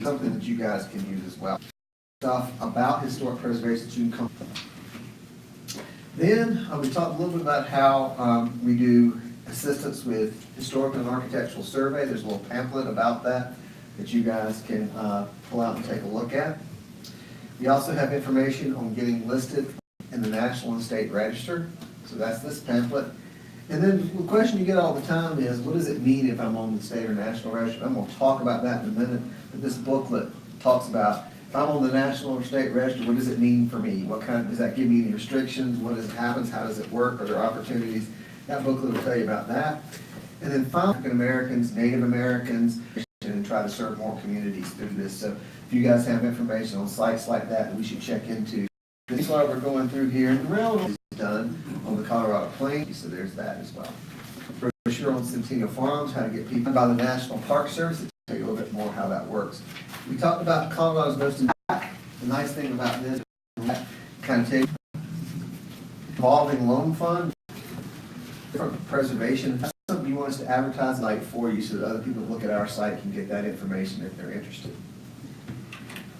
something that you guys can use as well. Stuff about historic preservation that you can come. Then we talked a little bit about how we do assistance with historical and architectural survey. There's a little pamphlet about that you guys can pull out and take a look at. We also have information on getting listed in the National and State Register. So that's this pamphlet. And then the question you get all the time is, what does it mean if I'm on the state or national register? I'm going to talk about that in a minute, but this booklet talks about, if I'm on the national or state register, what does it mean for me? What kind of, does that give me any restrictions? What happens? How does it work? Are there opportunities? That booklet will tell you about that. And then finally, African Americans, Native Americans, and try to serve more communities through this. So if you guys have information on sites like that we should check into. This is what we're going through here. The railroad is done on the Colorado Plains, so there's that as well. Brochure on Centennial Farms, how to get people by the National Park Service, to tell you a little bit more how that works. We talked about Colorado's most impact. The nice thing about this kind of takes evolving loan fund, different preservation. If that's something you want us to advertise like for you so that other people that look at our site can get that information if they're interested.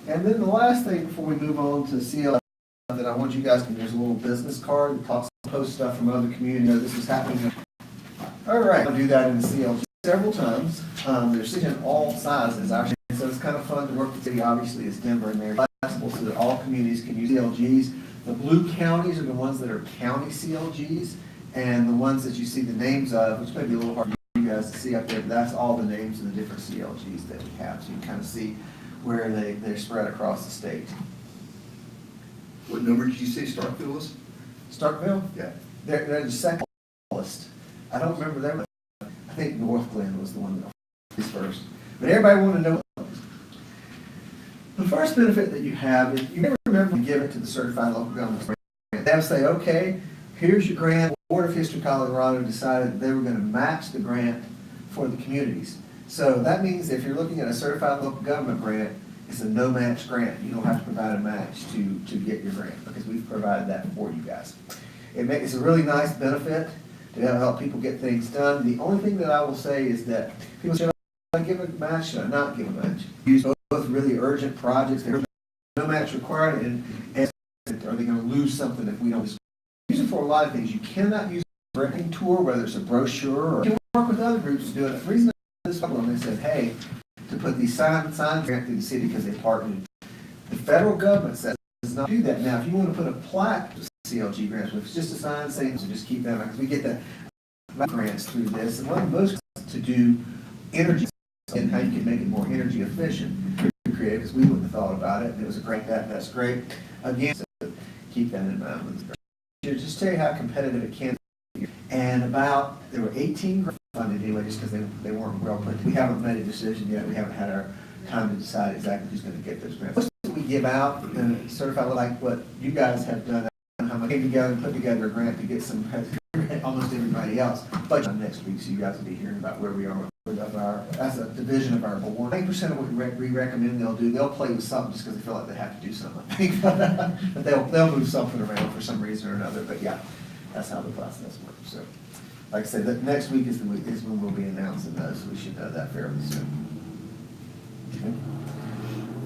And then the last thing before we move on to CLG that I want you guys to, there's a little business card that talks, post stuff from other communities. This is happening. All right, I'll do that in the CLG several times. There's cities in all sizes, actually, so it's kind of fun to work with the city. Obviously, it's Denver and they're flexible so that all communities can use CLGs. The blue counties are the ones that are county CLGs, and the ones that you see the names of, which may be a little hard for you guys to see up there, but that's all the names of the different CLGs that we have, so you can kind of see where they're spread across the state. What number did you say Starkville was? Starkville? Yeah. They're the second list. I don't remember them. I think North Glen was the one that was first. But everybody wanted to know. The first benefit that you have is you never remember to give it to the certified local government grant. They have to say, okay, here's your grant. The Board of History Colorado decided that they were going to match the grant for the communities. So that means if you're looking at a certified local government grant, it's a no-match grant. You don't have to provide a match to get your grant because we've provided that for you guys. It's a really nice benefit to help people get things done. The only thing that I will say is that people should I give a match, should I not give a match? Use both really urgent projects. There's no match required, and are they going to lose something if we don't use it for a lot of things? You cannot use a briefing tour, whether it's a brochure or you can work with other groups to do it. The reason this problem, they said, hey, to put these signs grant through the city because they partnered. The federal government says does not do that. Now, if you want to put a plaque to CLG grants, if it's just a sign saying, so just keep that, because we get the grants through this, and one of the most to do energy and how you can make it more energy efficient. Creative, because we wouldn't have thought about it, and it was a great that's great. Again, so keep that in mind. Just tell you how competitive it can be. And there were 18 grants funded anyway, just because they weren't well put. We haven't made a decision yet. We haven't had our time to decide exactly who's going to get those grants. Most of we give out and certify like what you guys have done. How much came together and put together a grant to get some almost everybody else. But next week, so you guys will be hearing about where we are with as a division of our board. 90% of what we recommend they'll play with something just because they feel like they have to do something. I think, but they'll move something around for some reason or another. But yeah, that's how the process works. So, like I said, next week is when we'll be announcing those. So we should know that fairly soon. Okay.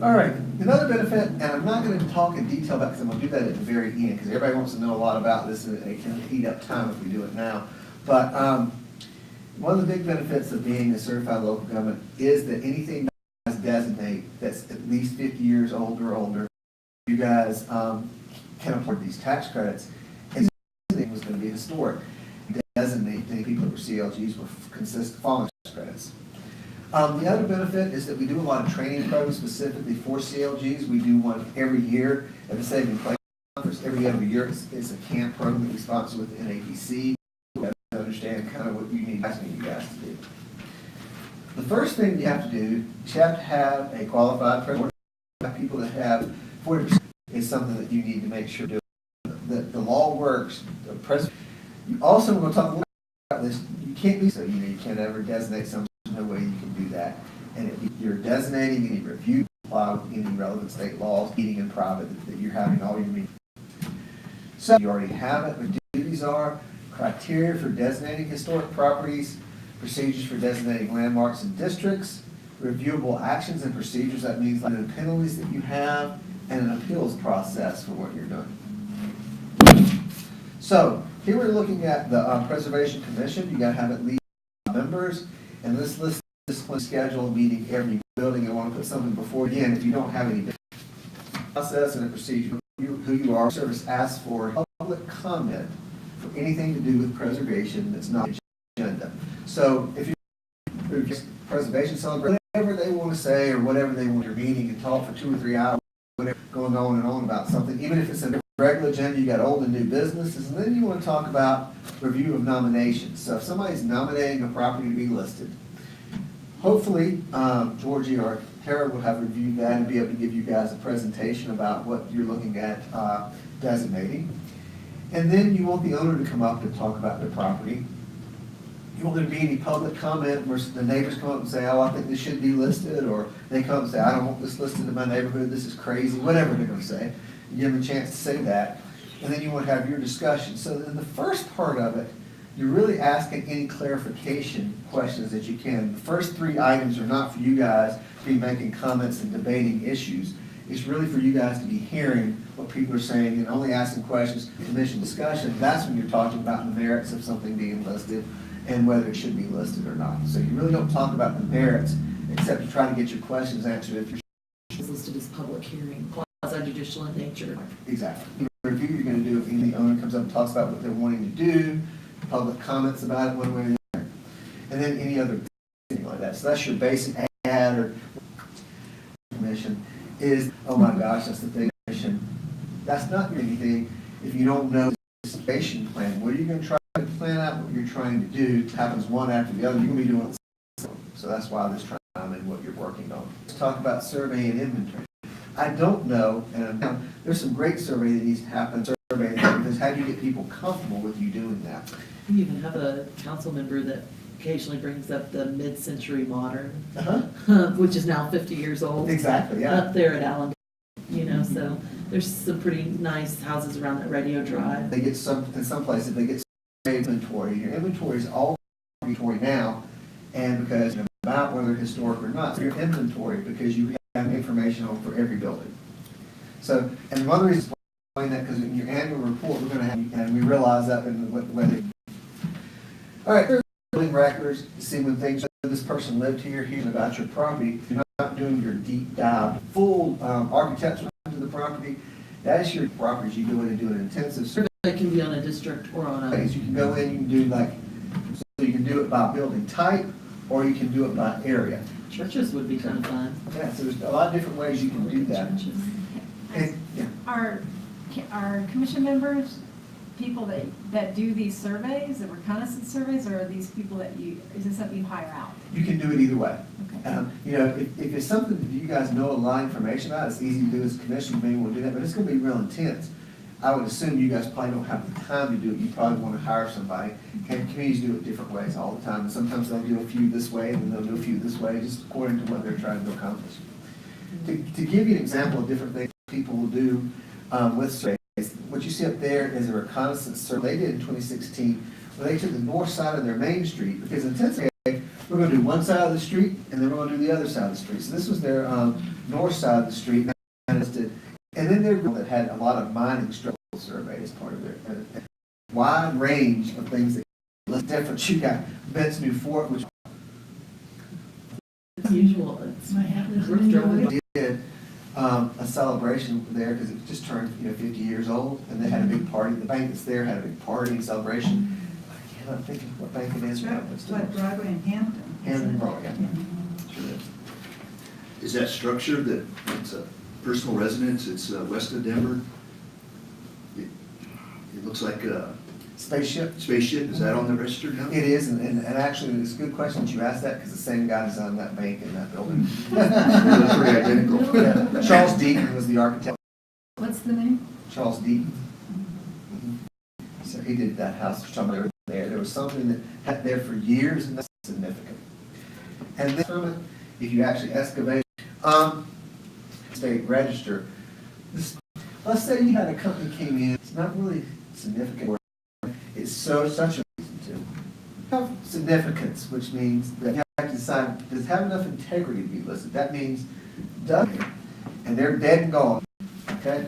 All right, another benefit, and I'm not going to talk in detail about because I'm going to do that at the very end because everybody wants to know a lot about this and it can eat up time if we do it now. But one of the big benefits of being a certified local government is that anything you guys designate that's at least 50 years old or older, you guys can afford these tax credits. And this was going to be historic. Designate the people that were CLGs will consist of following tax credits. The other benefit is that we do a lot of training programs specifically for CLGs. We do one every year at the Saving Place Conference. Every other year it's a camp program that we sponsor with the NAPC to understand kind of what you need you guys to do. The first thing you have to do is you have to have a qualified president. People that have 40% is something that you need to make sure that the law works. The president. Also, we're going to talk a little bit about this. You can't be so you can't ever designate something. No way you can do that. And if you're designating any review, comply with any relevant state laws, meeting in private that you're having all your meetings. So you already have it. What duties are, criteria for designating historic properties, procedures for designating landmarks and districts, reviewable actions and procedures. That means like the penalties that you have and an appeals process for what you're doing. So here we're looking at the Preservation Commission. You gotta have at least members, and this list discipline schedule meeting every building. I want to put something before. Again, if you don't have any process and a procedure, who you are, service asks for public comment for anything to do with preservation that's not agenda. So if you preservation celebrate whatever they want to say or whatever they want your meeting and talk for 2 or 3 hours, whatever, going on and on about something, even if it's a regular agenda, you got old and new businesses, and then you want to talk about review of nominations. So if somebody's nominating a property to be listed, hopefully Georgie or Tara will have reviewed that and be able to give you guys a presentation about what you're looking at designating. And then you want the owner to come up and talk about their property. You want there to be any public comment where the neighbors come up and say, oh, I think this should be listed, or they come up and say, I don't want this listed in my neighborhood, this is crazy, whatever they're going to say. You give them a chance to say that, and then you want to have your discussion. So in the first part of it, you're really asking any clarification questions that you can. The first 3 items are not for you guys to be making comments and debating issues. It's really for you guys to be hearing what people are saying and only asking questions. Commission discussion, that's when you're talking about the merits of something being listed and whether it should be listed or not. So you really don't talk about the merits, except to try to get your questions answered if you're It's listed as public hearing, quasi-judicial in nature. exactly. The review you're going to do if any owner comes up and talks about what they're wanting to do, public comments about it one way or the other, and then any other thing like that. So that's your basic ad or commission is, oh my gosh, that's the thing. Commission. That's not anything if you don't know the participation plan. What are you going to try to plan out what you're trying to do? It happens one after the other. You're going to be doing it. So that's why this time and what you're working on. Let's talk about survey and inventory. I don't know, and there's some great survey that needs to happen. Survey because how do you get people comfortable with you doing that? You even have a council member that occasionally brings up the mid-century modern, which is now 50 years old. Exactly, yeah. Up there at Allen, you know, so there's some pretty nice houses around that Radio Drive. They get in some places, they get inventory. Your inventory is all inventory now, and because about whether historic or not, so your inventory, because you have information on for every building. So, and one of the reasons why that, because in your annual report, we're going to have, and we realize that in the way all right, there's building records, see when things, this person lived here, here's about your property. You're not doing your deep dive, full architectural into the property. That's your properties. You go in and do an intensive survey. It can be on a district or on a... You can go in, you can do like, so you can do it by building type, or you can do it by area. Churches would be kind of fun. Yeah, so there's a lot of different ways you can do that. Churches. And, yeah. Are commission members people that do these surveys, the reconnaissance surveys, or are these people that is this something you hire out? You can do it either way. Okay. You know, if it's something that you guys know a lot of information about, it's easy to do as a commission, you may want to do that, but it's going to be real intense. I would assume you guys probably don't have the time to do it. You probably want to hire somebody. And communities do it different ways all the time. And sometimes they'll do a few this way, and they'll do a few this way, just according to what they're trying to accomplish. To give you an example of different things people will do with surveys, what you see up there is a reconnaissance survey they did in 2016, where they took the north side of their main street, because intensely, we're going to do one side of the street, and then we're going to do the other side of the street. So this was their north side of the street, and then they're that had a lot of mining structural survey as part of their wide range of things that look different. You got Bent's New Fort, which Usual. It's worth driving. did a celebration there because it just turned 50 years old, and they had a big party. The bank that's there had a big party and celebration. I cannot think of what bank it is now. But still. What, Broadway and Hampton? Hampton Broadway, yeah. Sure is. Is that structure that, it's a personal residence, it's west of Denver? It looks like a Spaceship. spaceship, is that on the register now? It is, and actually, it's a good question that you asked that because the same guy designed that bank in that building. They look pretty identical. Yeah. Charles Deaton was the architect. What's the name? Charles Deaton. So he did that house somewhere there. There was something that had there for years, and that's significant. And then from it, if you actually excavate, state register. Let's say you had a company came in. It's not really significant. It's such a reason to have significance, which means that you have to decide, does it have enough integrity to be listed? That means, does it, and they're dead and gone, okay?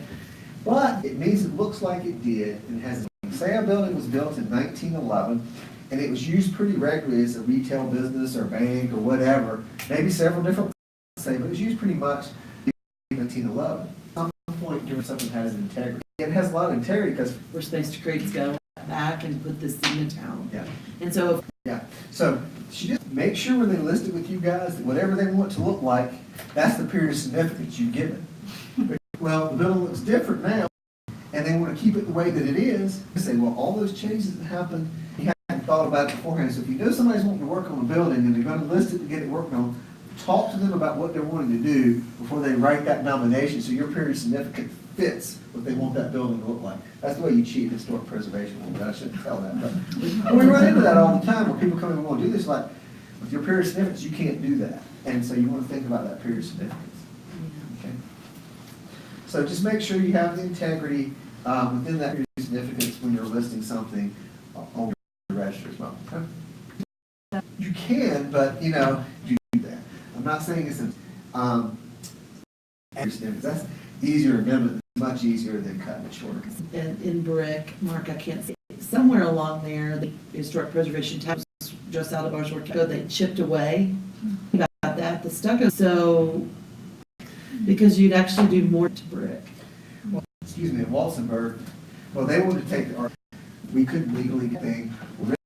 But it means it looks like it did, and has, say a building was built in 1911, and it was used pretty regularly as a retail business or bank or whatever, maybe several different, say, but it was used pretty much in 1911. At some point, during something has integrity. It has a lot of integrity because We're supposed to create, go back and put this in the town. yeah. And so if Yeah, so she just make sure when they list it with you guys, that whatever they want it to look like, that's the period of significance you give it. Well, the building looks different now, and they want to keep it the way that it is. They say, well, all those changes that happened, you hadn't thought about it beforehand. So if you know somebody's wanting to work on a building and they're going to list it to get it worked on, talk to them about what they're wanting to do before they write that nomination, so your period of significance fits what they want that building to look like. That's the way you cheat historic preservation. I shouldn't tell that, but we run into that all the time where people come in and want to do this, like, with your period of significance, you can't do that. And so you want to think about that period of significance. Okay? So just make sure you have the integrity within that period of significance when you're listing something on your register as well. Okay? You can, but, you know, do that. I'm not saying it's that's easier to remember, much easier than cutting it short. in brick, Mark, I can't see, somewhere along there, the historic preservation tab was just out of our short code, they chipped away. About that, the stucco, so, because you'd actually do more to brick. Well, excuse me, in Walsenburg, well, they wanted to take the art, we couldn't legally get thing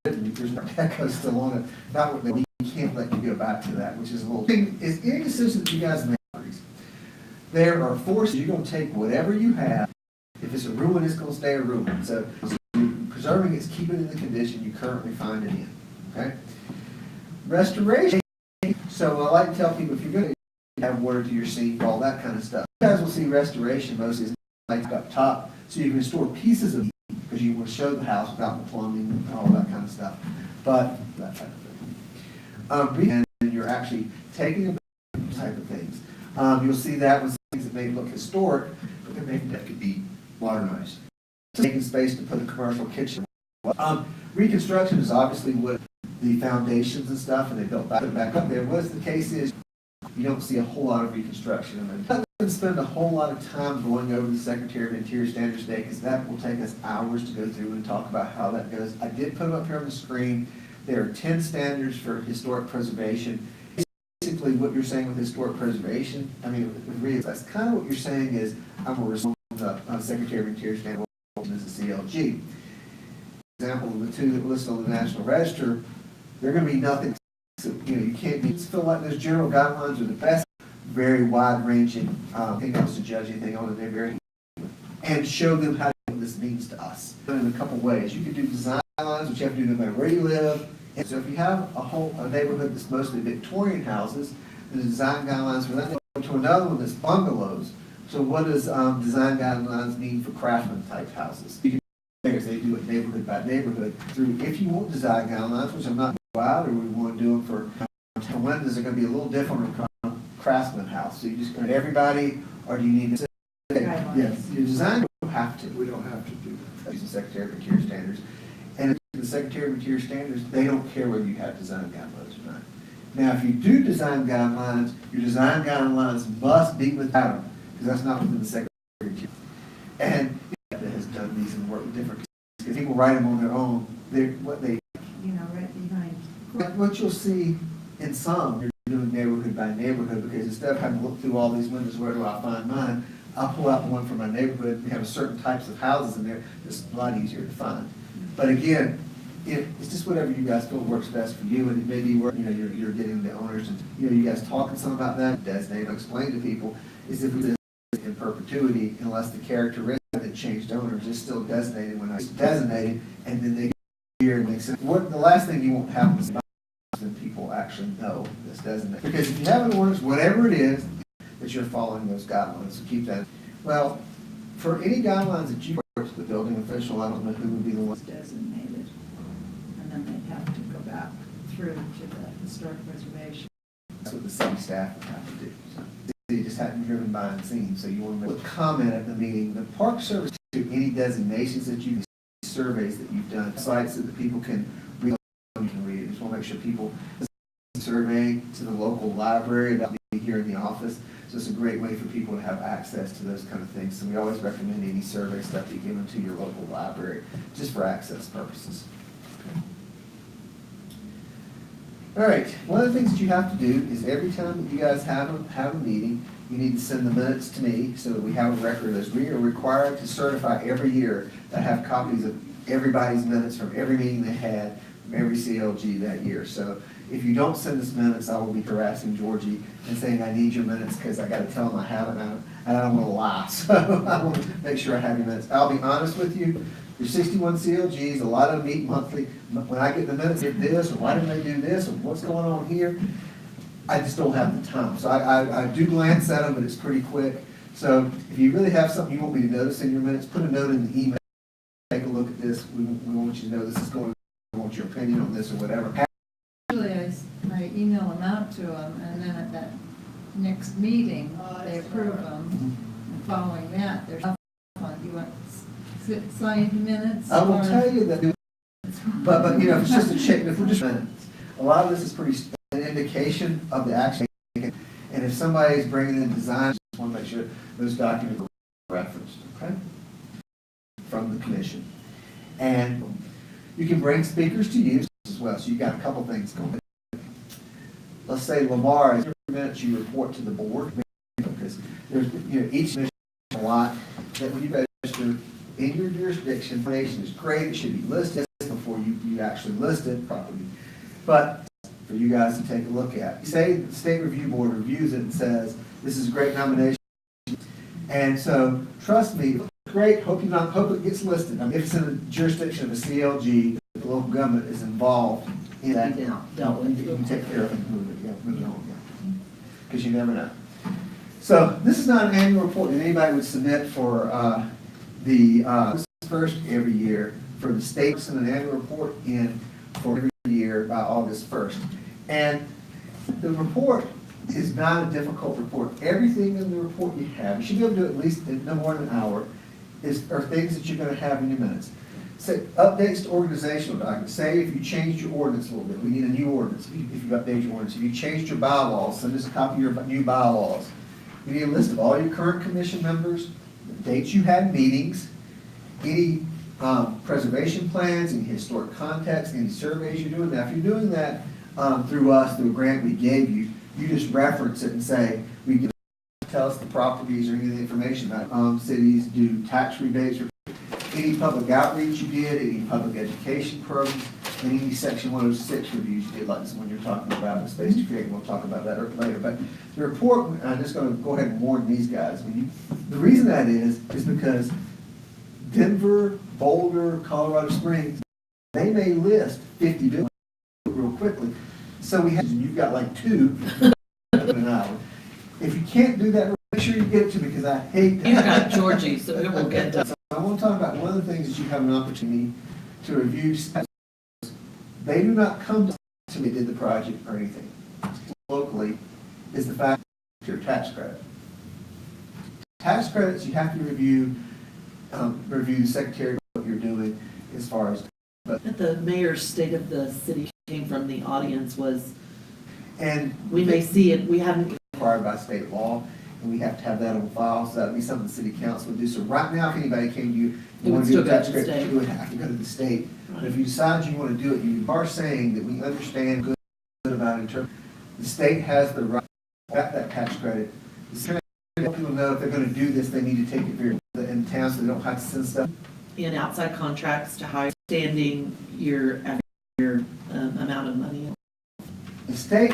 written, there's no echo still on it, not what we can't let you go back to that, which is a little, is inconsistent that you guys make. There are forces, you're going to take whatever you have. If it's a ruin, it's going to stay a ruin. So preserving is keeping it in the condition you currently find it in. Okay? Restoration. So I like to tell people, if you're going to have water to your sink, all that kind of stuff, you guys will see restoration mostly is like up top, so you can restore pieces of it because you want to show the house without the plumbing and all that kind of stuff. But that type of thing. And you're actually taking a type of things. You'll see that with things that may look historic, but they're maybe that could be modernized. Taking space to put a commercial kitchen. Reconstruction is obviously what the foundations and stuff, and they built back up there. What's the case is, you don't see a whole lot of reconstruction. And I didn't spend a whole lot of time going over the Secretary of Interior standards today, because that will take us hours to go through and talk about how that goes. I did put them up here on the screen. There are 10 standards for historic preservation. Basically, what you're saying with historic preservation, I mean, that's kind of what you're saying is, I'm a responsible Secretary of Interior standard as a CLG. For example, the two that are listed on the National Register, they're going to be nothing. So, you know, you can't just feel like those general guidelines are the best, very wide-ranging thing else to judge anything on, and they're very, and show them how what this means to us. In a couple ways, you can do design guidelines, which you have to do no matter where you live. And so if you have a neighborhood that's mostly Victorian houses, the design guidelines for that, to another one that's bungalows. So what does design guidelines mean for craftsman type houses? You can, they do it neighborhood by neighborhood through, if you want design guidelines, which I'm not out, or we want to do them for windows, are going to be a little different from a craftsman house. So you just grant everybody, or do you need to say, yes, your design don't have to. We don't have to do that. Using Secretary of Interior standards. And the Secretary of Interior standards, they don't care whether you have design guidelines or not. Now, if you do design guidelines, your design guidelines must be without them, because that's not within the Secretary of Interior. And that has done these and worked with different, because people write them on their own. Right behind. What you'll see in some, you're doing neighborhood by neighborhood, because instead of having to look through all these windows, where do I find mine? I'll pull out the one from my neighborhood. We have certain types of houses in there. It's a lot easier to find. But again, it's just whatever you guys feel works best for you, and it may be where you're getting the owners, and you guys talking some about that. Designate, explain to people is if we do this in perpetuity, unless the characteristic that changed owners is still designated when it's designated, and then they get here and make sense. The last thing you won't have is then people actually know this designated, because if you have an ordinance, whatever it is, that you're following those guidelines. So keep that. Well, for any guidelines that you work to the building official, I don't know who would be the one designated, and then they'd have to go back through to the historic preservation. That's what the city staff would have to do. So they just hadn't driven by and seen. So you want to comment at the meeting. The Park Service to any designations that you, surveys that you've done, sites so that people can read. You can read it. Just want to make sure people survey to the local library. That'll be here in the office. So it's a great way for people to have access to those kind of things. So we always recommend any survey stuff you give them to your local library, just for access purposes. All right, one of the things that you have to do is every time that you guys have a meeting, you need to send the minutes to me so that we have a record of those. We are required to certify every year that have copies of everybody's minutes from every meeting they had from every CLG that year. So if you don't send us minutes, I will be harassing Georgie and saying, I need your minutes because I got to tell them I haven't, and I don't want to lie. So I want to make sure I have your minutes. I'll be honest with you. There's 61 CLGs, a lot of them meet monthly. When I get the minutes of this, or why didn't they do this, or what's going on here, I just don't have the time. So I do glance at them, but it's pretty quick. So if you really have something you want me to notice in your minutes, put a note in the email. Take a look at this. We want you to know this is going on. We want your opinion on this or whatever. Usually I email them out to them, and then at that next meeting, they approve them. And following that, there's nothing on. You want signed minutes? I will or- tell you that, but you know, if it's just a check, if we're just minutes, a lot of this is pretty an indication of the action taken. And if somebody's bringing in design, just want to make sure those documents are referenced, okay? From the commission. And you can bring speakers to use as well. So you got a couple things going. Let's say Lamar, every minute you report to the board, because there's, you know, each commission has a lot that when you register in your jurisdiction, information is great, it should be listed before you actually list it properly. But for you guys to take a look at. Say the state review board reviews it and says, this is a great nomination. And so, trust me, great, hope it gets listed. I mean, if it's in the jurisdiction of a CLG, the local government is involved in that. Yeah, dealt with. You can take care of it and move it on, yeah. Because you never know. So, this is not an annual report that anybody would submit for this is first every year for the state, send an annual report in for every year by August 1st. And the report is not a difficult report. Everything in the report you have, you should be able to do at least no more than an hour, are things that you're going to have in your minutes. Say, updates to organizational documents. Say if you changed your ordinance a little bit, we need a new ordinance. If you update your ordinance, if you changed your bylaws, send us a copy of your new bylaws. We need a list of all your current commission members, the dates you had meetings, any preservation plans, any historic context, any surveys you're doing. Now, if you're doing that through us, through a grant we gave you, you just reference it and say, we give, tell us the properties or any of the information about cities do tax rebates, or any public outreach you did, any public education programs, and any Section 106 reviews you did, like this one you're talking about, the space to create. We'll talk about that later. But the report, I'm just going to go ahead and warn these guys. The reason that is because Denver, Boulder, Colorado Springs, they may list 50 buildings real quickly. So you've got like 2 in an hour. If you can't do that, make sure you get it to me because I hate that. You've got Georgie, so it will get done. So I want to talk about one of the things that you have an opportunity to review. They do not come to me, did the project or anything. Locally is the fact that your tax credit. Tax credits, you have to review the secretary of what you're doing as far as. But the mayor's state of the city came from the audience was, And we may see it, we haven't. Required by state law, and we have to have that on file, so that'd be something the city council would do. So right now, if anybody came to you, It you would want to do still a go tax to the credit, state. you would have to go to the state. But if you decide you want to do it, you are saying that we understand good about it. The state has the right to get that tax credit. The state let people know if they're going to do this, they need to take it very in town so they don't have to send stuff. In outside contracts to hire, standing your amount of money. The state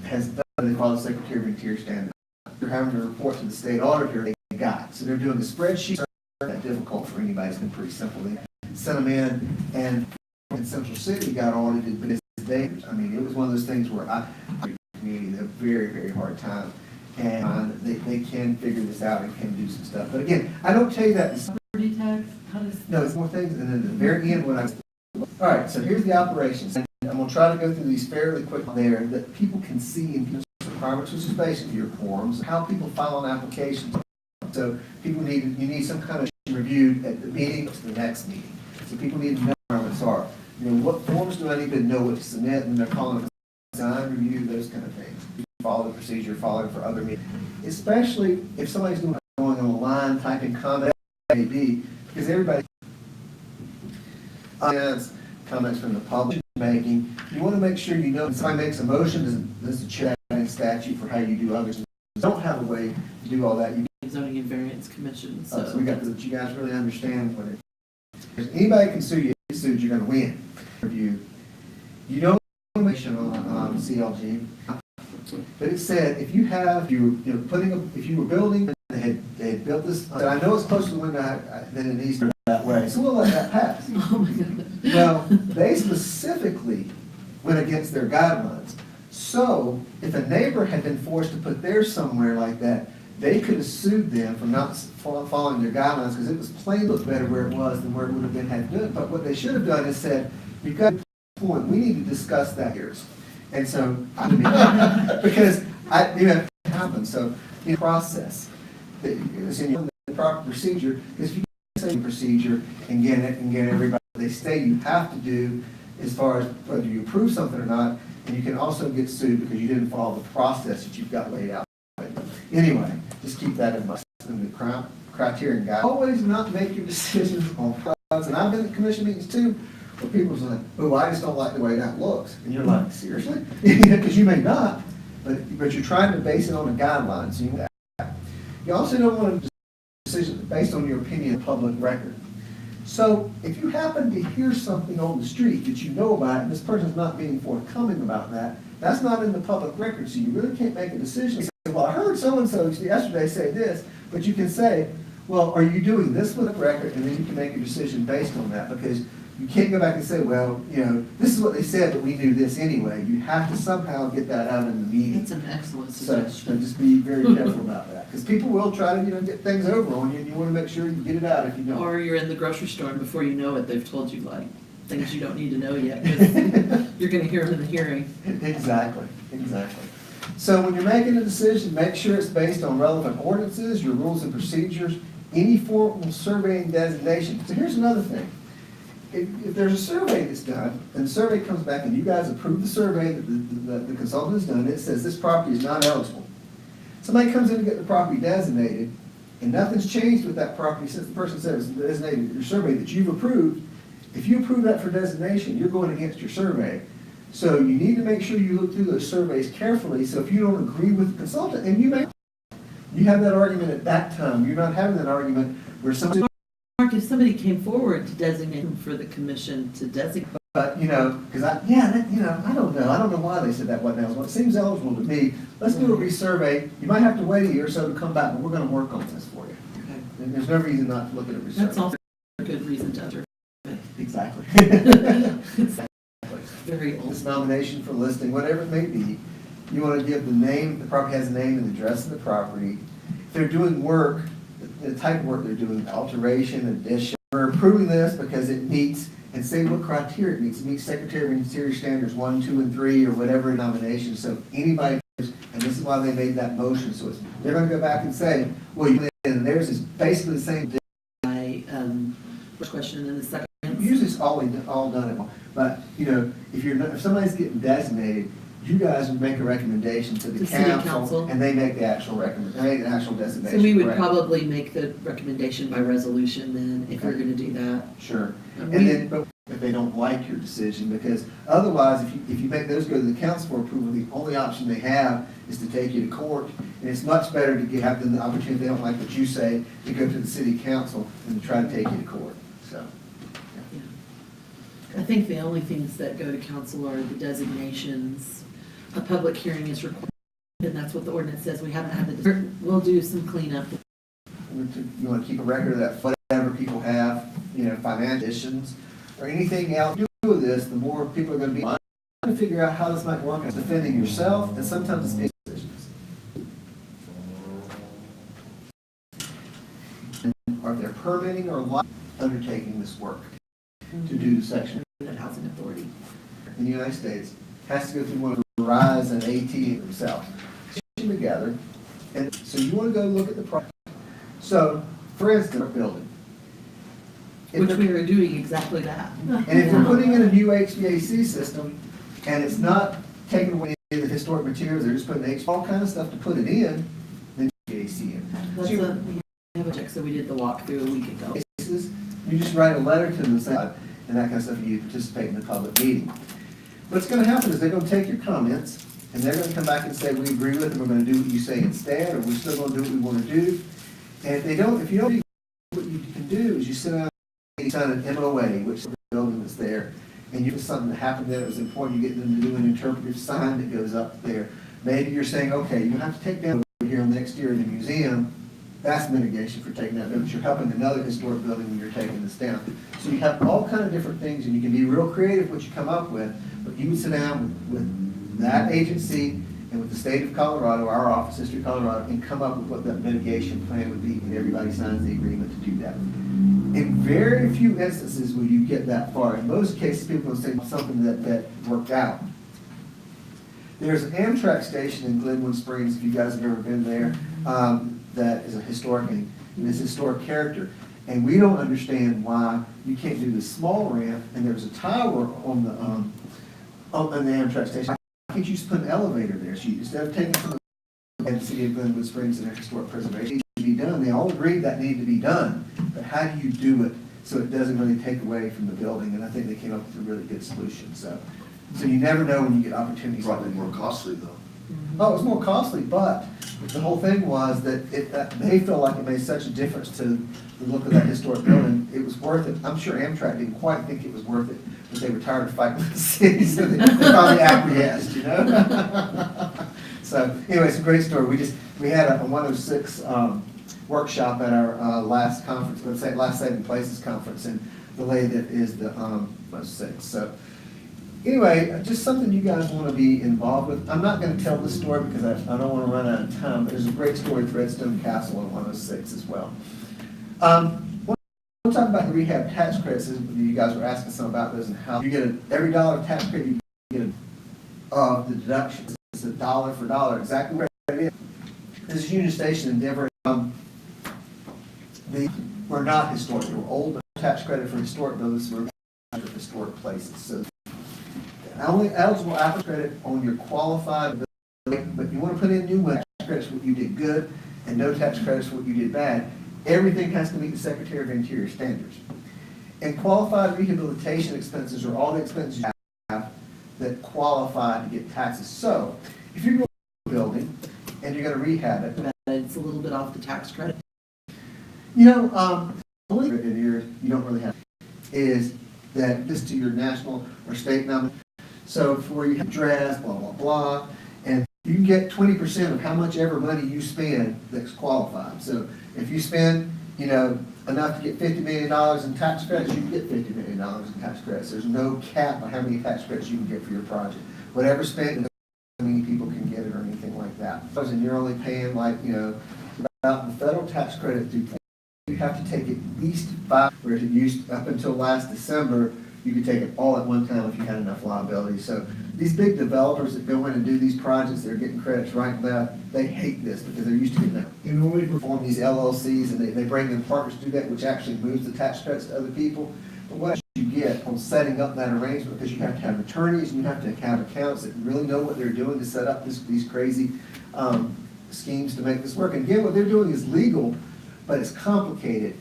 has done what they call the Secretary of Interior standard. They're having to report to the state auditor they got. So they're doing a spreadsheet. It's not that difficult for anybody. It's been pretty simple. They sent them in, and in Central City got audited, but it's dangerous. I mean, it was one of those things where the community had a very, very hard time. And they can figure this out and can do some stuff. But again, I don't tell you that. Property tax, how does? No, it's more things. And then at the very end, when all right, so here's the operations. And I'm going to try to go through these fairly quick there that people can see in people's requirements, which is basically your forms, how people file on applications. So you need some kind of reviewed at the meeting to the next meeting. So people need to know what requirements are. You know, what forms do I need to know what to submit, and they're calling it design review, those kind of things. You follow the procedure, follow it for other meetings. Especially if somebody's going online, typing comments, maybe, because everybody comments from the public making, you want to make sure you know when somebody makes a motion, there's a check statute for how you do others. You don't have a way to do all that. You Zoning and Variance Commission, so. so we got to let you guys really understand what it is. If anybody can sue you, if you sued, you're going to win. You know information on CLG, but it said if you have, if you were building, they had built this, and I know it's close to the window, then it needs to be that way, so we'll let that pass. Oh my goodness. Well, they specifically went against their guidelines. So if a neighbor had been forced to put theirs somewhere like that, they could have sued them for not following their guidelines, because it was plain looked better where it was than where it would have been had to do it. But what they should have done is said, you've got a point, we need to discuss that here. And so, because it happens, so in the process, it's in the proper procedure, because if you say procedure and get everybody, they say you have to do as far as whether you approve something or not, and you can also get sued because you didn't follow the process that you've got laid out. Anyway, just keep that in mind. And the criterion guide. Always not make your decisions on products. And I've been at commission meetings too, where people's like, oh, I just don't like the way that looks. And you're like, seriously? Because you may not, but you're trying to base it on a guideline. So you also don't want to decision based on your opinion of public record. So if you happen to hear something on the street that you know about, and this person's not being forthcoming about that, that's not in the public record, so you really can't make a decision. You say, well, I heard so-and-so yesterday say this, but you can say, well, are you doing this with a record? And then you can make a decision based on that, because you can't go back and say, well, this is what they said, but we knew this anyway. You have to somehow get that out in the meeting. It's an excellent So suggestion. just be very careful about that, because people will try to, get things over on you, and you want to make sure you get it out if you don't. Or you're in the grocery store and before you know it, they've told you like things you don't need to know yet, because you're gonna hear them in the hearing. Exactly. So when you're making a decision, make sure it's based on relevant ordinances, your rules and procedures, any formal surveying designation. So here's another thing. If there's a survey that's done, and the survey comes back and you guys approve the survey that the consultant has done, it says this property is not eligible. Somebody comes in to get the property designated, and nothing's changed with that property since the person said it's designated, your survey that you've approved. If you approve that for designation, you're going against your survey. So you need to make sure you look through those surveys carefully, so if you don't agree with the consultant, and you have that argument at that time, you're not having that argument where somebody. Mark, if somebody came forward to designate them for the commission to designate. But, because I don't know why they said that wasn't eligible. It seems eligible to me. Let's do a resurvey. You might have to wait a year or so to come back, but we're going to work on this for you. Okay. And there's no reason not to look at a resurvey. That's also a good reason to enter. Exactly. Very old. This nomination for listing, whatever it may be, you want to give the name, the property has a name and the address of the property. If they're doing work, the type of work they're doing, alteration, addition, we're approving this because it meets, and say what criteria it meets. It meets Secretary of Interior Standards 1, 2, and 3, or whatever nomination. So anybody, and this is why they made that motion. So they're going to go back and say, well, and theirs is basically the same thing. My first question, and then the second. Usually it's all done at once. But, if somebody's getting designated, you guys would make a recommendation to the City council, and they make the actual designation. So we would correct? probably make the recommendation by resolution then, if we're gonna do that. Sure. And And then, but if they don't like your decision, because otherwise, if you make those go to the council for approval, the only option they have is to take you to court. And it's much better to have them the opportunity, if they don't like what you say, to go to the city council than to try to take you to court, so. I think the only things that go to council are the designations. A public hearing is required, and that's what the ordinance says. We haven't had the, we'll do some cleanup. You want to keep a record of that, whatever people have, financial issues, or anything else. You do this, the more people are going to be trying to figure out how this might work. It's defending yourself, and sometimes it's making decisions. Or if they're permitting or undertaking this work to do the section. Housing Authority. In the United States, has to go through one of Verizon and AT&T themselves. Together, and so you want to go look at the project. So, for instance, a building. Which we are doing exactly that. And if we're putting in a new HVAC system, and it's not taking away the historic materials, they're just putting all kind of stuff to put it in, then HVAC in. That's So a, we have a check, so we did the walkthrough a week ago. you just write a letter to them saying, and that kind of stuff, and you participate in the public meeting. What's gonna happen is they're gonna take your comments, and they're gonna come back and say, we agree with it, we're gonna do what you say instead, or we're still gonna do what we wanna do. And if you don't do what you can do is you sit down and sign an MOA, which is the building that's there, and you something that happened there that was important, you get them to do an interpretive sign that goes up there. Maybe you're saying, okay, you have to take down over here next year in the museum, that's mitigation for taking that down, but you're helping another historic building when you're taking this down. So you have all kind of different things, and you can be real creative what you come up with, but you would sit down with that agency and with the state of Colorado, our office, History of Colorado, and come up with what that mitigation plan would be, and everybody signs the agreement to do that. In very few instances will you get that far. In most cases, people will say something that worked out. There's an Amtrak station in Glenwood Springs, if you guys have ever been there, that is a historic and it's a historic character. And we don't understand why you can't do this small ramp, and there's a tower on the Amtrak station. Why can't you just put an elevator there? So instead of taking from the city of Glenwood Springs and their historic preservation, it needs to be done. They all agreed that needed to be done. But how do you do it so it doesn't really take away from the building? And I think they came up with a really good solution. So you never know when you get opportunities. Probably more costly though. Oh, it was more costly, but the whole thing was that they felt like it made such a difference to the look of that historic building. It was worth it. I'm sure Amtrak didn't quite think it was worth it, but they were tired of fighting with the city, so they probably acquiesced, you know? So anyway, it's a great story. We had a 106 workshop at our last conference, let's say last Saving Places conference, and the lady that is the 106. So anyway, just something you guys want to be involved with. I'm not going to tell this story because I don't want to run out of time, but there's a great story with Redstone Castle in 106 as well. We'll talk about the rehab tax credits. You guys were asking some about those and how you get every dollar of tax credit, you get the deduction. It's $1 for dollar, exactly where it is. This is Union Station in Denver. We're not historic. They were old tax credit for historic buildings. We're for historic places. So only eligible after credit on your qualified building, but you want to put in new tax credits for what you did good and no tax credits for what you did bad. Everything has to meet the Secretary of Interior standards. And qualified rehabilitation expenses are all the expenses you have that qualify to get taxes. So if you're going to build a building and you're going to rehab it, It's a little bit off the tax credit. you know, only in here you don't really have is that this to your national or state number. So for you have address, blah, blah, blah, and you can get 20% of how much ever money you spend that's qualified. So if you spend, you know, enough to get $50 million in tax credits, you can get $50 million in tax credits. There's no cap on how many tax credits you can get for your project. Whatever spent, how many people can get it or anything like that. And you're only paying like, you know, about the federal tax credit you have to take at least 5, whereas it used up until last December, you could take it all at one time if you had enough liability. So these big developers that go in and do these projects, they're getting credits right and left. They hate this because they're used to getting that. You know, we perform these LLCs and they bring in partners to do that, which actually moves the tax credits to other people. But what you get on setting up that arrangement, because you have to have attorneys and you have to have accounts that really know what they're doing to set up these crazy schemes to make this work. And again, what they're doing is legal, but it's complicated.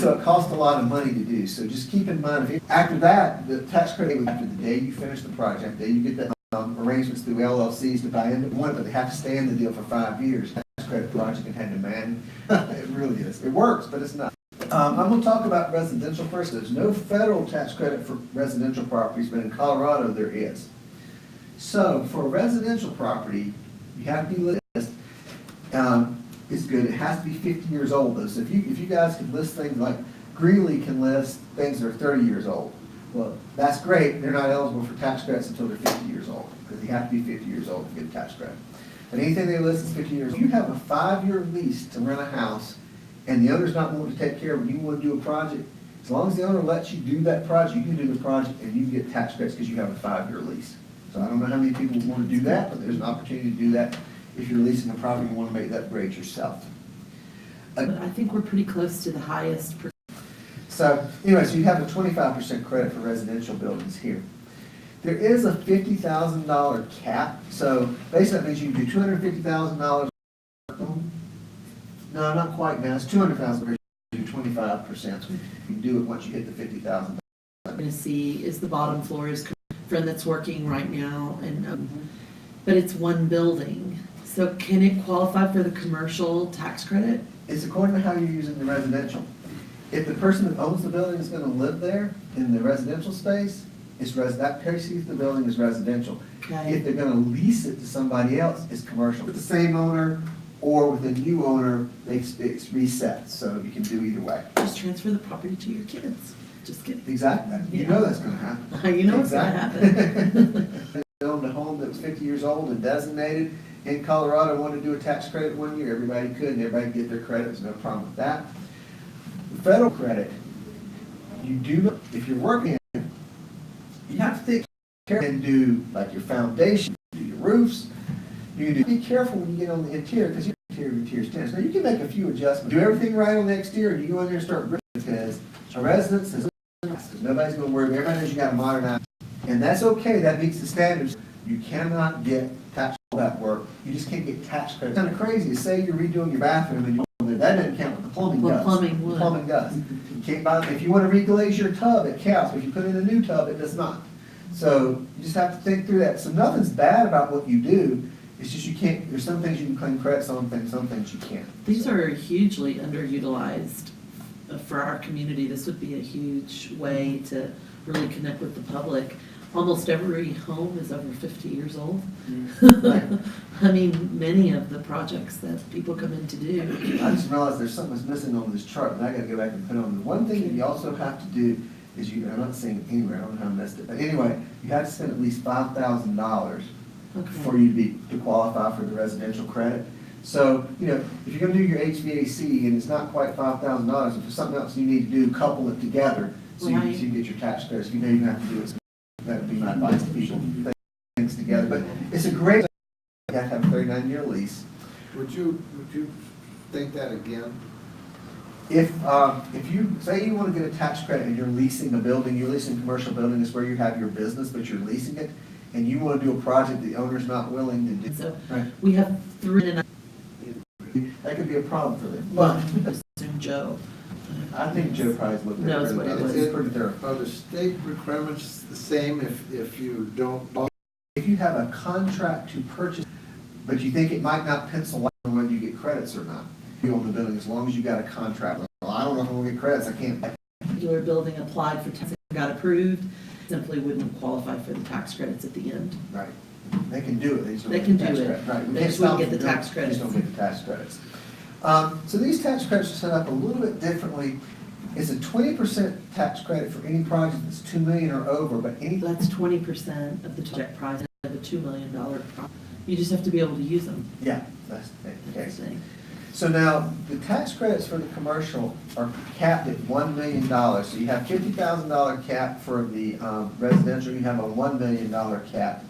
So it costs a lot of money to do. So just keep in mind, after that, the tax credit, after the day you finish the project, then you get the arrangements through LLCs to buy into one, but they have to stay in the deal for 5 years. Tax credit project can have demand. It really is. It works, but it's not. I'm going to talk about residential first. There's no federal tax credit for residential properties, but in Colorado there is. So for a residential property, you have to be listed. It's good. It has to be 50 years old though. So if you guys can list things like Greeley can list things that are 30 years old. Well, that's great. They're not eligible for tax credits until they're 50 years old because you have to be 50 years old to get a tax credit. But anything they list is 50 years. If you have a 5-year lease to rent a house and the owner's not willing to take care of it, you want to do a project, as long as the owner lets you do that project, you can do the project and you can get tax credits because you have a 5-year lease. So I don't know how many people want to do that, but there's an opportunity to do that. If you're leasing a property, you want to make that upgrade yourself. But I think we're pretty close to the highest. So anyway, so you have a 25% credit for residential buildings here. There is a $50,000 cap, so basically that means you can do $250,000. No, not quite now, it's $200,000, you do 25%, so you can do it once you hit the $50,000. Gonna see is the bottom floor is a friend that's working right now, and but it's one building. So can it qualify for the commercial tax credit? It's according to how you're using the residential. If the person that owns the building is gonna live there in the residential space, that piece of the building is residential. Okay. If they're gonna lease it to somebody else, it's commercial. With the same owner or with a new owner, it's reset, so you can do either way. Just transfer the property to your kids. Just kidding. Exactly. You know that's gonna happen. You know it's gonna happen. They owned a home that was 50 years old and designated in Colorado, wanted to do a tax credit 1 year, everybody could, and everybody could get their credit, there's no problem with that. The federal credit, you do, if you're working, you have to take care and do like your foundation, do your roofs. You do be careful when you get on the interior, because your interior stands. Now you can make a few adjustments, do everything right on the exterior, and you go in there and start bricking, because a residence is, nobody's gonna worry, everybody knows you got to modernize. And that's okay, that meets the standards. You cannot get tax for that work, you just can't get tax credit. It's kind of crazy, say you're redoing your bathroom and that doesn't count what the plumbing Well, does. plumbing would. The plumbing does. You can't buy, if you want to reglaze your tub, it counts, but if you put in a new tub, it does not. So you just have to think through that. So nothing's bad about what you do, it's just you can't, there's some things you can claim credit, some things you can't. These are hugely underutilized for our community. This would be a huge way to really connect with the public. Almost every home is over 50 years old. Right. I mean, many of the projects that people come in to do. I just realized there's something that's missing on this chart, and I gotta go back and put it on. The one thing that you also have to do is I'm not saying it anywhere, I don't know how I missed it, but anyway, you have to spend at least $5,000 Okay. for you to qualify for the residential credit. So, you know, if you're gonna do your HVAC and it's not quite $5,000, if there's something else you need to do, couple it together so Right. you get your tax credits. You know you're gonna have to do it. That would be my advice to people, put things together. But it's a great, you have to have a 39-year lease. Would you think that again? If you, say you want to get a tax credit and you're leasing a building, you're leasing a commercial building, is where you have your business, but you're leasing it, and you want to do a project the owner's not willing to do. So Right. we have 3, and That could be a problem for them. well, But I assume Joe. I think Joe probably's looked at it. Knows what it It's is. pretty third. Are the state requirements the same if you don't buy? If you have a contract to purchase, but you think it might not pencil out on whether you get credits or not, you own the building, as long as you got a contract. Well, I don't know if I'm gonna get credits, I can't. Particular building applied for tax, got approved, simply wouldn't qualify for the tax credits at the end. Right. They can do it, they just don't They get can the tax do it. credit. Right. We They can't just wouldn't stop get the them, tax Just credits. don't get the tax credits. So these tax credits are set up a little bit differently. It's a 20% tax credit for any project that's $2 million or over, but any, That's 20% of the project price of a $2 million project. You just have to be able to use them. yeah, that's the That's case. the thing. So now, the tax credits for the commercial are capped at $1 million. So you have $50,000 cap for the residential, you have a $1 million cap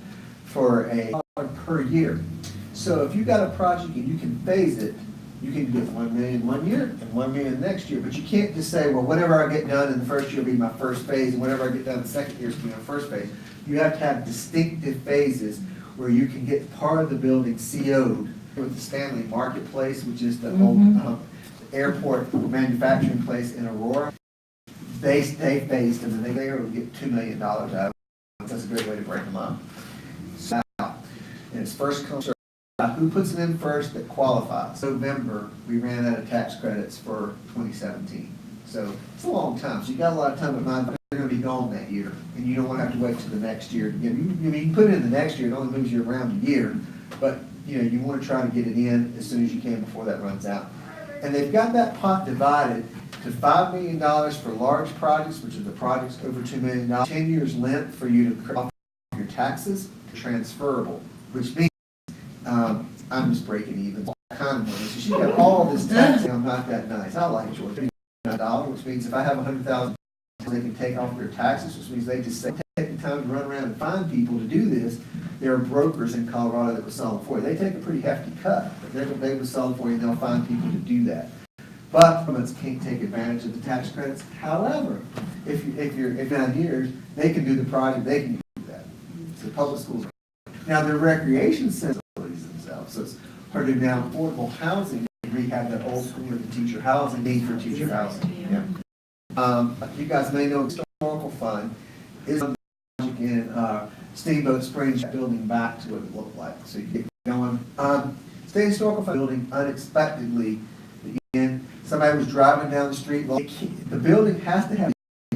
for a dollar per year. So if you got a project and you can phase it, you can get 1 million 1 year and 1 million next year. But you can't just say, well, whatever I get done in the first year will be my first phase, and whatever I get done in the second year will be my first phase. You have to have distinctive phases where you can get part of the building CO'd with the Stanley Marketplace, which is the old airport manufacturing place in Aurora. They phased them, and they were able to get $2 million out of it. That's a great way to break them up. So, and it's first come, first served. Who puts it in first that qualifies? November, we ran out of tax credits for 2017. So it's a long time. So you got a lot of time, but they're going to be gone that year, and you don't want to have to wait till the next year. You can put it in the next year, it only moves you around a year, but you want to try to get it in as soon as you can before that runs out. And they've got that pot divided to $5 million for large projects, which are the projects over $2 million, 10 years length for you to off your taxes, transferable, which means I'm just breaking even all kind of money. So she got all this tax, I'm not that nice. I like Georgia. $1, which means if I have 100,000, they can take off their taxes, which means they just take the time to run around and find people to do this. There are brokers in Colorado that will sell them for you. They take a pretty hefty cut, but they will sell them for you, and they'll find people to do that. But governments can't take advantage of the tax credits. However, if you're in 9 years, they can do the project, they can do that. public schools. Now, their recreation facilities themselves, so it's hard to do now affordable housing, to rehab that old school with the teacher housing, need for teacher housing. Yeah. You guys may know historical fund is in Steamboat Springs, building back to what it looked like. So you get going. State Historical Fund building unexpectedly. Again, somebody was driving down the street. The building has to have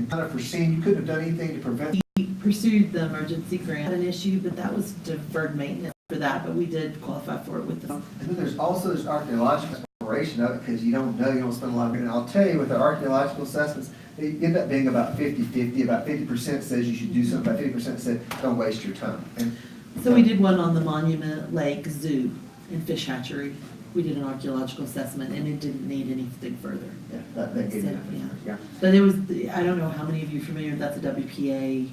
kind of foreseen. You couldn't have done anything to prevent. We pursued the emergency grant, an issue, but that was deferred maintenance for that, but we did qualify for it with the. And then there's also this archaeological exploration of it, because you don't know, you don't spend a lot of money. And I'll tell you, with the archaeological assessments, they end up being about 50-50. About 50% says you should do something, about 50% said don't waste your time. And So we did one on the Monument Lake Zoo and Fish Hatchery. We did an archaeological assessment and it didn't need anything further. yeah, that gave you Yeah. yeah. But it was, I don't know how many of you are familiar, that's a WPA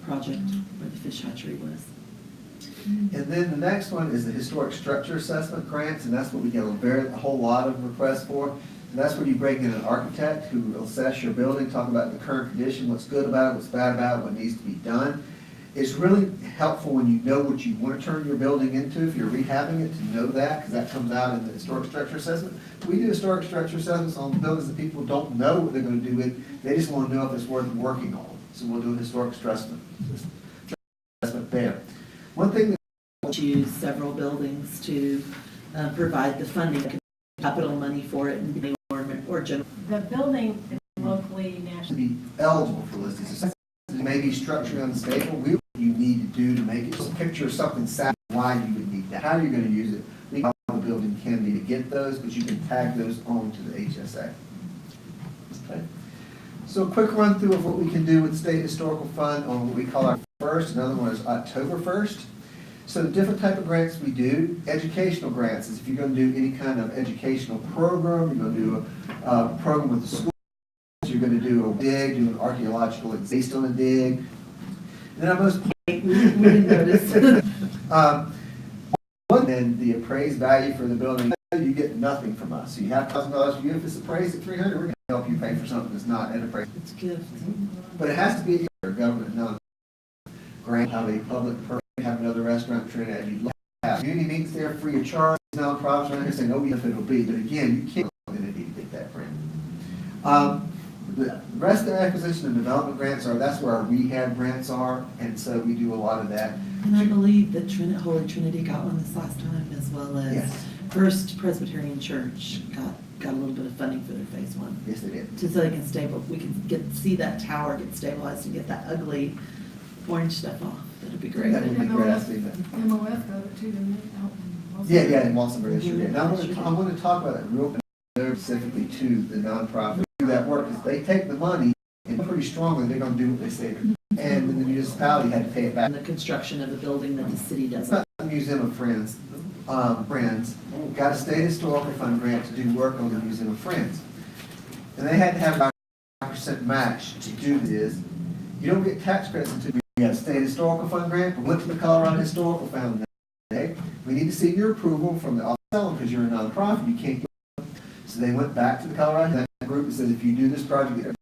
project where the fish hatchery was. And then the next one is the historic structure assessment grants, and that's what we get a whole lot of requests for. And that's where you bring in an architect who will assess your building, talk about the current condition, what's good about it, what's bad about it, what needs to be done. It's really helpful when you know what you want to turn your building into, if you're rehabbing it, to know that, because that comes out in the historic structure assessment. We do historic structure assessments on buildings that people don't know what they're going to do with. They just want to know if it's worth working on. So we'll do a historic assessment there. One thing that Choose several buildings to provide the funding, capital money for it, and or general. The building is locally, to nationally. be eligible for listing. Maybe structurally unstable, what you need to do to make it, just a picture of something sad, why you would need that, how you're going to use it, how the building can be to get those, but you can tag those on to the HSA. Okay. So a quick run through of what we can do with the State Historical Fund on what we call our first, another one is October 1st. So the different type of grants we do, educational grants is if you're going to do any kind of educational program, you're going to do a program with the school, you're going to do a dig, do an archaeological based on a dig. And then our most We didn't notice. and the appraised value for the building, you get nothing from us. So you have $1,000 for you. If it's appraised at $300, we're going to help you pay for something that's not an appraised. It's a gift. But it has to be a government non-grant, have a public person, have another restaurant in Trinidad. You'd like to have community meets there free of charge. Nonprofits around here saying, oh, if it'll be. But again, you can't need to get that grant. The rest of the acquisition and development grants that's where our rehab grants are, and so we do a lot of that. And I believe that Holy Trinity got one this last time, as well as Yes. First Presbyterian Church got a little bit of funding for their phase one. Yes, they did. So they can we can see that tower get stabilized and get that ugly orange stuff off. That'd be great. That would be great. I see that. MOF got it too, didn't it? Out in Wilson? Yeah, in Walsenburg, this year. Now, I'm going to talk about that real quick, specifically to the nonprofit who do that work, is they take the money and pretty strongly they're going to do what they say. And then the municipality had to pay it back. And the construction of a building that the city It's doesn't. not the Museum of Friends. Got a state historical fund grant to do work on the Museum of Friends. And they had to have a 5% match to do this. You don't get tax credits until you have a state historical fund grant. We went to the Colorado Historical Fund. Okay, we need to see your approval from the office because you're a nonprofit. You can't get it. So they went back to the Colorado group and said, if you do this project,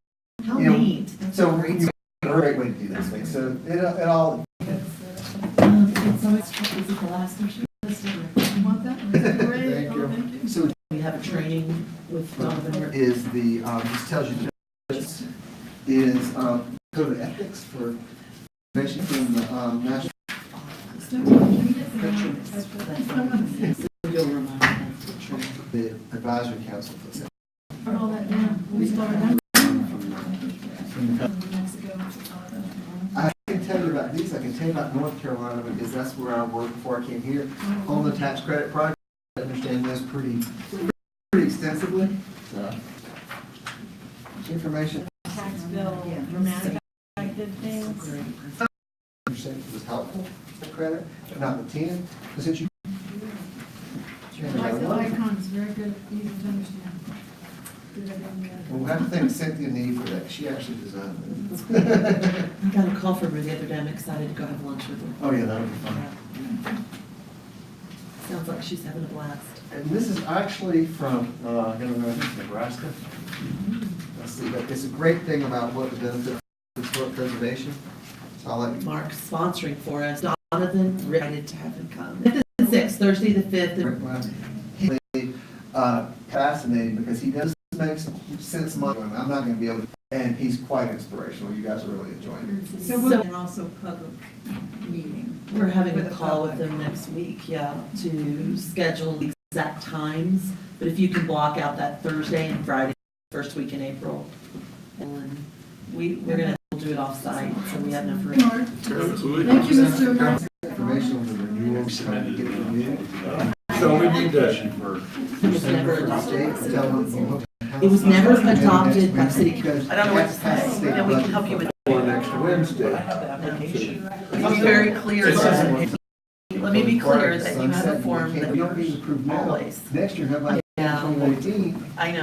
How you know, neat. That's so great. you a great way to do this thing. So it all. It's so much, is it the last one? You want that? Great. Thank Oh, you. thank you. So We have a training with Donovan. is the, this tells you this is code of ethics for mention from the national. You'll remind us to train. The advisory council puts it. Put all that down. We started. I can tell you about these, I can tell you about North Carolina because that's where I worked before I came here. On the tax credit project, I understand this pretty extensively. So, information Tax bill, dramatic affected things. percent was helpful, the credit, but not the 10. Since you. Like the icon is very good, easy to understand. Well, we'll have to thank Cynthia Nee for that. She actually designed it. I got a call from her the other day. I'm excited to go have lunch with her. Oh, yeah, that'll be fun. Sounds like she's having a blast. And this is actually from, I don't know, I think Nebraska. Let's see, but it's a great thing about what the benefit of historic preservation. I'll let you. Mark sponsoring for us. Jonathan, excited to have him come. 5th and 6th, Thursday the 5th. Fascinating because he does make sense money. I'm not gonna be able to, and he's quite inspirational. You guys are really enjoying it. So we'll, and also public meeting. We're having for a the call with public. them next week, yeah, to schedule the exact times. But if you can block out that Thursday and Friday, first week in April. And we're gonna do it off-site, so we have enough room. Thank you, Mr. Mark. Information on the renewals, trying to get the renewed. So we need to, It was never adopted. Tell them. It was never adopted by city council. I don't know what to say. No, we can help you with for next Wednesday. Let me be very clear. Let me be clear that you have a form that We don't need to approve now. always. Next year, how about Yeah. 2019? I know.